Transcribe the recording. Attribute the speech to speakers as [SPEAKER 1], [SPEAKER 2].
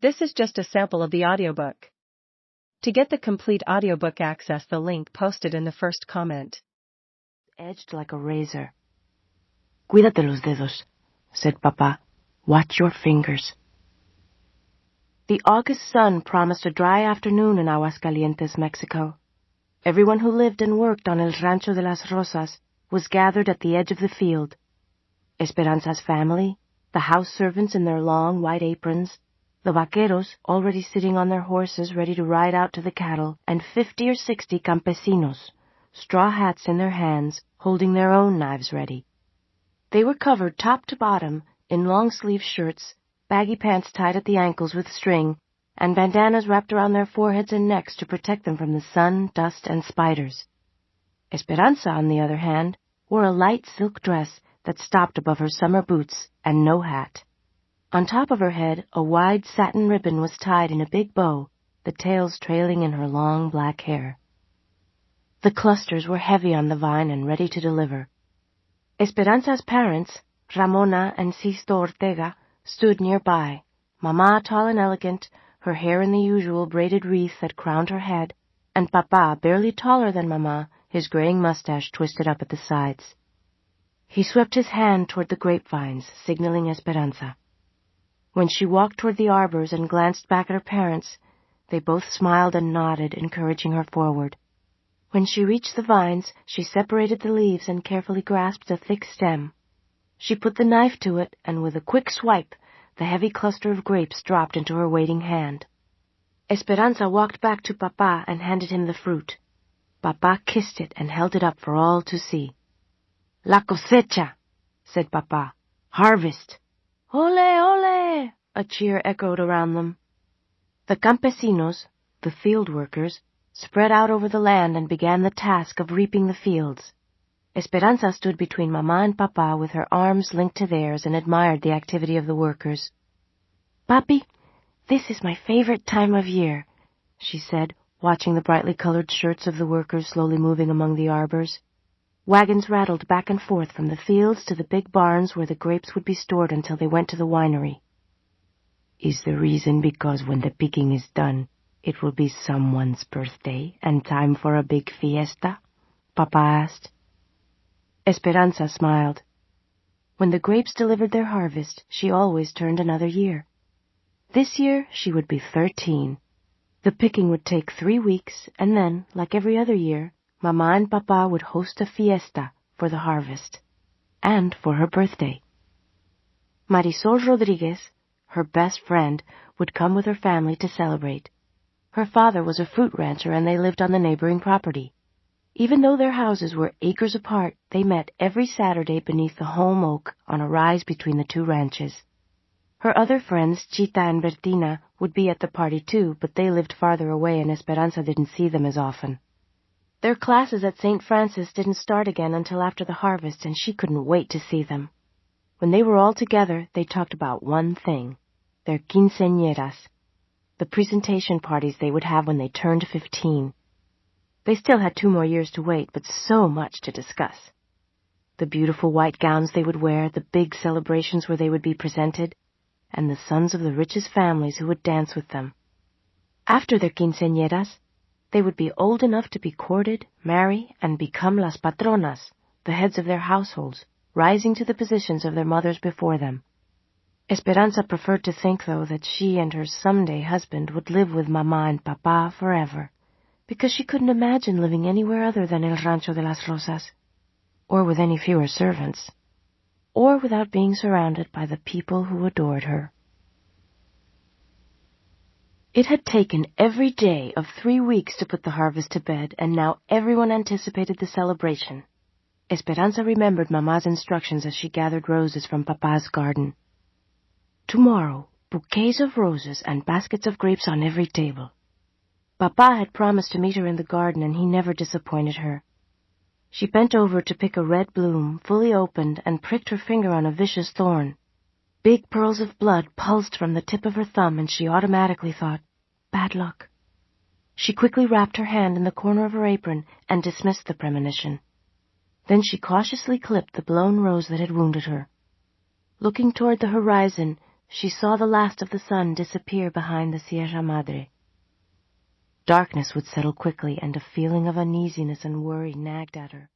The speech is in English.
[SPEAKER 1] This is just a sample of the audiobook. To get the complete audiobook, access the link posted in the first comment.
[SPEAKER 2] Edged like a razor. Cuídate los dedos, said Papa. Watch your fingers. The August sun promised a dry afternoon in Aguascalientes, Mexico. Everyone who lived and worked on el Rancho de las Rosas was gathered at the edge of the field. Esperanza's family, the house servants in their long white aprons, the vaqueros already sitting on their horses ready to ride out to the cattle, and 50 or 60 campesinos, straw hats in their hands, holding their own knives ready. They were covered top to bottom in long-sleeve shirts, baggy pants tied at the ankles with string, and bandanas wrapped around their foreheads and necks to protect them from the sun, dust, and spiders. Esperanza, on the other hand, wore a light silk dress that stopped above her summer boots and no hat. On top of her head, a wide satin ribbon was tied in a big bow, the tails trailing in her long black hair. The clusters were heavy on the vine and ready to deliver. Esperanza's parents, Ramona and Sisto Ortega, stood nearby, Mama tall and elegant, her hair in the usual braided wreath that crowned her head, and Papa barely taller than Mama, his graying mustache twisted up at the sides. He swept his hand toward the grapevines, signaling Esperanza. When she walked toward the arbors and glanced back at her parents, they both smiled and nodded, encouraging her forward. When she reached the vines, she separated the leaves and carefully grasped a thick stem. She put the knife to it, and with a quick swipe, the heavy cluster of grapes dropped into her waiting hand. Esperanza walked back to Papa and handed him the fruit. Papa kissed it and held it up for all to see. La cosecha, said Papa. Harvest. Ole, ole! A cheer echoed around them. The campesinos, the field workers, spread out over the land and began the task of reaping the fields. Esperanza stood between Mama and Papa with her arms linked to theirs and admired the activity of the workers. Papi, this is my favorite time of year, she said, watching the brightly colored shirts of the workers slowly moving among the arbors. Wagons rattled back and forth from the fields to the big barns where the grapes would be stored until they went to the winery. Is the reason because when the picking is done, it will be someone's birthday and time for a big fiesta? Papa asked. Esperanza smiled. When the grapes delivered their harvest, she always turned another year. This year she would be 13. The picking would take 3 weeks, and then, like every other year, Mama and Papa would host a fiesta for the harvest, and for her birthday. Marisol Rodriguez, her best friend, would come with her family to celebrate. Her father was a fruit rancher and they lived on the neighboring property. Even though their houses were acres apart, they met every Saturday beneath the home oak on a rise between the two ranches. Her other friends, Chita and Bertina, would be at the party too, but they lived farther away and Esperanza didn't see them as often. Their classes at St. Francis didn't start again until after the harvest, and she couldn't wait to see them. When they were all together, they talked about one thing, their quinceañeras, the presentation parties they would have when they turned 15. They still had 2 more years to wait, but so much to discuss. The beautiful white gowns they would wear, the big celebrations where they would be presented, and the sons of the richest families who would dance with them. After their quinceañeras, they would be old enough to be courted, marry, and become las patronas, the heads of their households, rising to the positions of their mothers before them. Esperanza preferred to think, though, that she and her someday husband would live with Mama and Papa forever, because she couldn't imagine living anywhere other than el Rancho de las Rosas, or with any fewer servants, or without being surrounded by the people who adored her. It had taken every day of 3 weeks to put the harvest to bed, and now everyone anticipated the celebration. Esperanza remembered Mama's instructions as she gathered roses from Papa's garden. Tomorrow, bouquets of roses and baskets of grapes on every table. Papa had promised to meet her in the garden, and he never disappointed her. She bent over to pick a red bloom, fully opened, and pricked her finger on a vicious thorn. Big pearls of blood pulsed from the tip of her thumb, and she automatically thought, bad luck. She quickly wrapped her hand in the corner of her apron and dismissed the premonition. Then she cautiously clipped the blown rose that had wounded her. Looking toward the horizon, she saw the last of the sun disappear behind the Sierra Madre. Darkness would settle quickly, and a feeling of uneasiness and worry nagged at her.